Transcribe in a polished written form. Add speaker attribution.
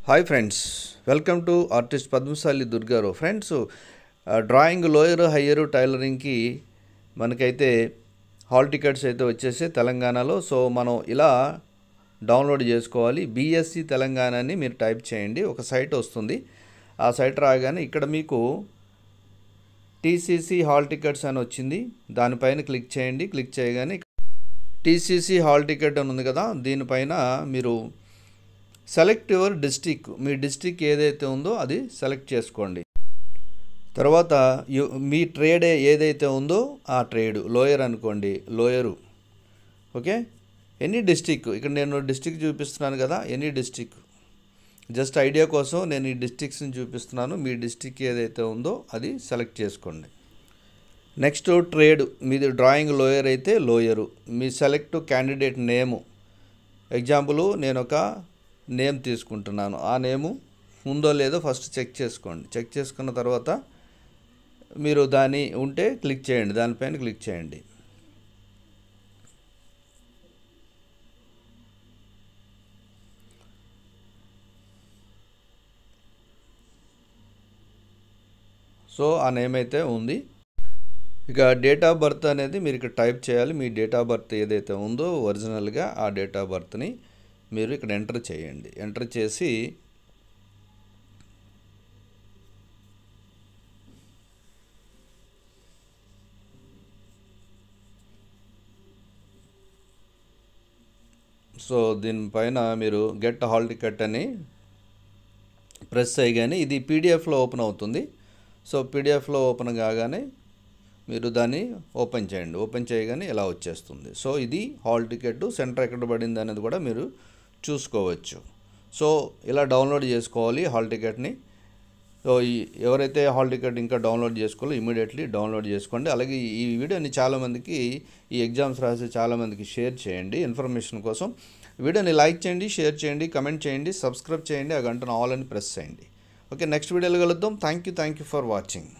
Speaker 1: Hi friends, welcome to artist Padmashali Durgarao. Friends, drawing lower higher టైలరింగ్కి మనకైతే hall tickets అయితే వచ్చేసి తెలంగాణలో. సో మనం ఇలా డౌన్లోడ్ చేసుకోవాలి. బీఎస్సీ తెలంగాణ అని మీరు టైప్ చేయండి, ఒక సైట్ వస్తుంది. ఆ సైట్ రాగానే ఇక్కడ మీకు టీసీసీ హాల్ టికెట్స్ అని వచ్చింది, దానిపైన క్లిక్ చేయండి. క్లిక్ చేయగానే టీసీసీ హాల్ టికెట్ అని ఉంది కదా, దీనిపైన మీరు select your district, me district ఏదైతే ఉందో అది సెలెక్ట్ చేసుకోండి. తర్వాత మీ ట్రేడ్ ఏదైతే ఉందో ఆ ట్రేడ్ లోయర్ అనుకోండి, లోయరు. ఓకే, ఎనీ డిస్టిక్, ఇక్కడ నేను డిస్టిక్ చూపిస్తున్నాను కదా, ఎనీ డిస్టిక్, జస్ట్ ఐడియా కోసం నేను ఈ డిస్టిక్స్ని చూపిస్తున్నాను. మీ డిస్టిక్ ఏదైతే ఉందో అది సెలెక్ట్ చేసుకోండి. నెక్స్ట్ ట్రేడ్, మీది డ్రాయింగ్ లోయర్ అయితే లోయరు. మీ సెలెక్ట్ క్యాండిడేట్ నేము. ఎగ్జాంపుల్ నేను ఒక నేమ్ తీసుకుంటున్నాను, ఆ నేము ఉందో లేదో ఫస్ట్ చెక్ చేసుకోండి. చెక్ చేసుకున్న తర్వాత మీరు దాని ఉంటే క్లిక్ చేయండి, దానిపైన క్లిక్ చేయండి. సో ఆ నేమ్ అయితే ఉంది. ఇక డేట్ ఆఫ్ బర్త్ అనేది మీరు ఇక్కడ టైప్ చేయాలి. మీ డేట్ ఆఫ్ బర్త్ ఏదైతే ఉందో ఒరిజినల్గా ఆ డేట్ ఆఫ్ బర్త్ని మీరు ఇక్కడ ఎంటర్ చేయండి. ఎంటర్ చేసి సో దీనిపైన మీరు గెట్ హాల్ టికెట్ అని ప్రెస్ చేయగానే ఇది పీడిఎఫ్లో ఓపెన్ అవుతుంది. సో పీడిఎఫ్లో ఓపెన్ కాగానే మీరు దాన్ని ఓపెన్ చేయండి. ఓపెన్ చేయగానే ఇలా వచ్చేస్తుంది. సో ఇది హాల్ టికెట్, సెంటర్ ఎక్కడ పడింది అనేది కూడా మీరు చూసుకోవచ్చు. సో ఇలా డౌన్లోడ్ చేసుకోవాలి హాల్ టికెట్ని. సో ఎవరైతే హాల్ టికెట్ ఇంకా డౌన్లోడ్ చేసుకోవాలో ఇమీడియట్లీ డౌన్లోడ్ చేసుకోండి. అలాగే ఈ వీడియోని చాలామందికి, ఈ ఎగ్జామ్స్ రాసే చాలామందికి షేర్ చేయండి ఇన్ఫర్మేషన్ కోసం. వీడియోని లైక్ చేయండి, షేర్ చేయండి, కమెంట్ చేయండి, సబ్స్క్రైబ్ చేయండి, ఆ గంటను ఆల్ అని ప్రెస్ చేయండి. ఓకే, నెక్స్ట్ వీడియోలో కలుద్దాం. Thank you for watching.